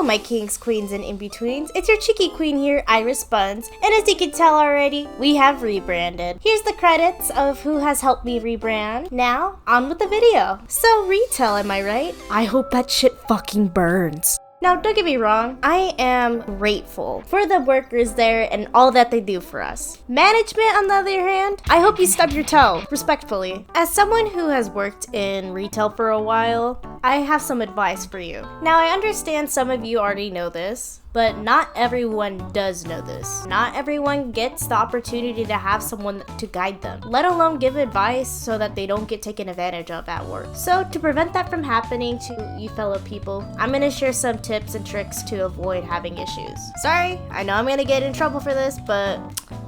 my kings, queens, and in-betweens. It's your cheeky queen here, IrisBuns. And as you can tell already, we have rebranded. Here's the credits of who has helped me rebrand. Now, on with the video. So retail, am I right? I hope that shit fucking burns. Now, don't get me wrong, I am grateful for the workers there and all that they do for us. Management, on the other hand, I hope you stub your toe, respectfully. As someone who has worked in retail for a while, I have some advice for you. Now, I understand some of you already know this, but not everyone does know this. Not everyone gets the opportunity to have someone to guide them, let alone give advice so that they don't get taken advantage of at work. So to prevent that from happening to you fellow people, I'm gonna share some tips and tricks to avoid having issues. Sorry, I know I'm gonna get in trouble for this, but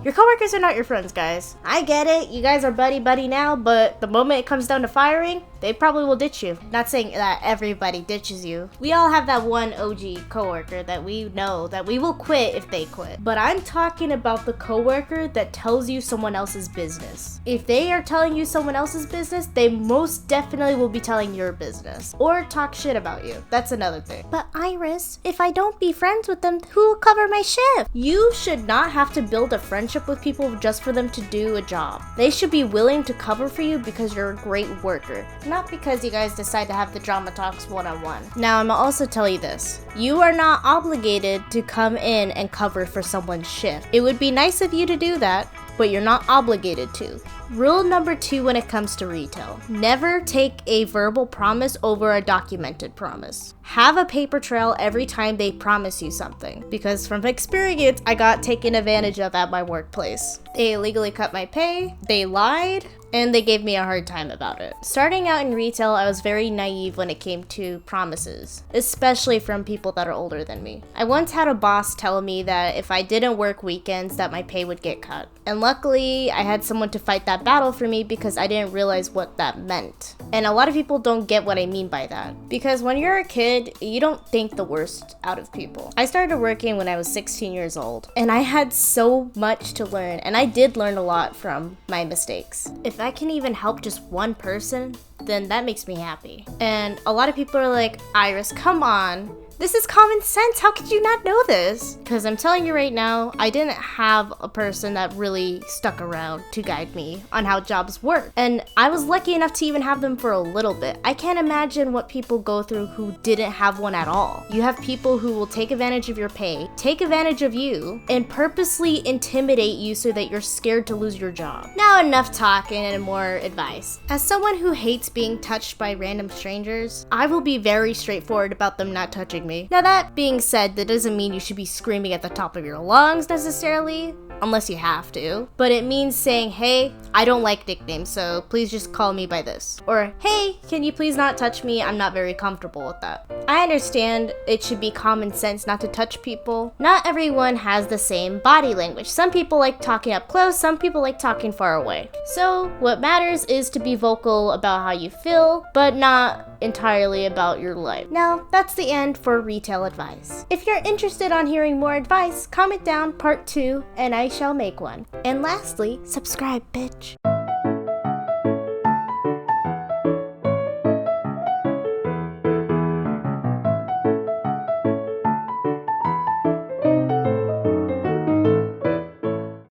your coworkers are not your friends, guys. I get it, you guys are buddy-buddy now, but the moment it comes down to firing, they probably will ditch you. Not saying that everybody ditches you. We all have that one OG coworker that we know that we will quit if they quit. But I'm talking about the coworker that tells you someone else's business. If they are telling you someone else's business, they most definitely will be telling your business. Or talk shit about you. That's another thing. But Iris, if I don't be friends with them, who will cover my shift? You should not have to build a friendship with people just for them to do a job. They should be willing to cover for you because you're a great worker. Not because you guys decide to have the drama talks one-on-one. Now, I'm gonna also tell you this. You are not obligated to come in and cover for someone's shift. It would be nice of you to do that, but you're not obligated to. Rule number 2 when it comes to retail. Never take a verbal promise over a documented promise. Have a paper trail every time they promise you something. Because from experience, I got taken advantage of at my workplace. They illegally cut my pay, they lied, and they gave me a hard time about it. Starting out in retail, I was very naive when it came to promises, especially from people that are older than me. I once had a boss tell me that if I didn't work weekends, that my pay would get cut. And luckily, I had someone to fight that battle for me because I didn't realize what that meant. And a lot of people don't get what I mean by that. Because when you're a kid, you don't think the worst out of people. I started working when I was 16 years old, and I had so much to learn, and I did learn a lot from my mistakes. If I can even help just one person, then that makes me happy. And a lot of people are like, Iris, come on. This is common sense. How could you not know this? Because I'm telling you right now, I didn't have a person that really stuck around to guide me on how jobs work. And I was lucky enough to even have them for a little bit. I can't imagine what people go through who didn't have one at all. You have people who will take advantage of your pay, take advantage of you, and purposely intimidate you so that you're scared to lose your job. Now enough talking and more advice. As someone who hates being touched by random strangers, I will be very straightforward about them not touching me. Now that being said, that doesn't mean you should be screaming at the top of your lungs necessarily, unless you have to, but it means saying, hey, I don't like nicknames, so please just call me by this. Or, hey, can you please not touch me? I'm not very comfortable with that. I understand it should be common sense not to touch people. Not everyone has the same body language. Some people like talking up close, some people like talking far away. So what matters is to be vocal about how you feel, but not entirely about your life. Now, that's the end for retail advice. If you're interested on hearing more advice, comment down part 2 and I shall make one. And lastly, subscribe, bitch.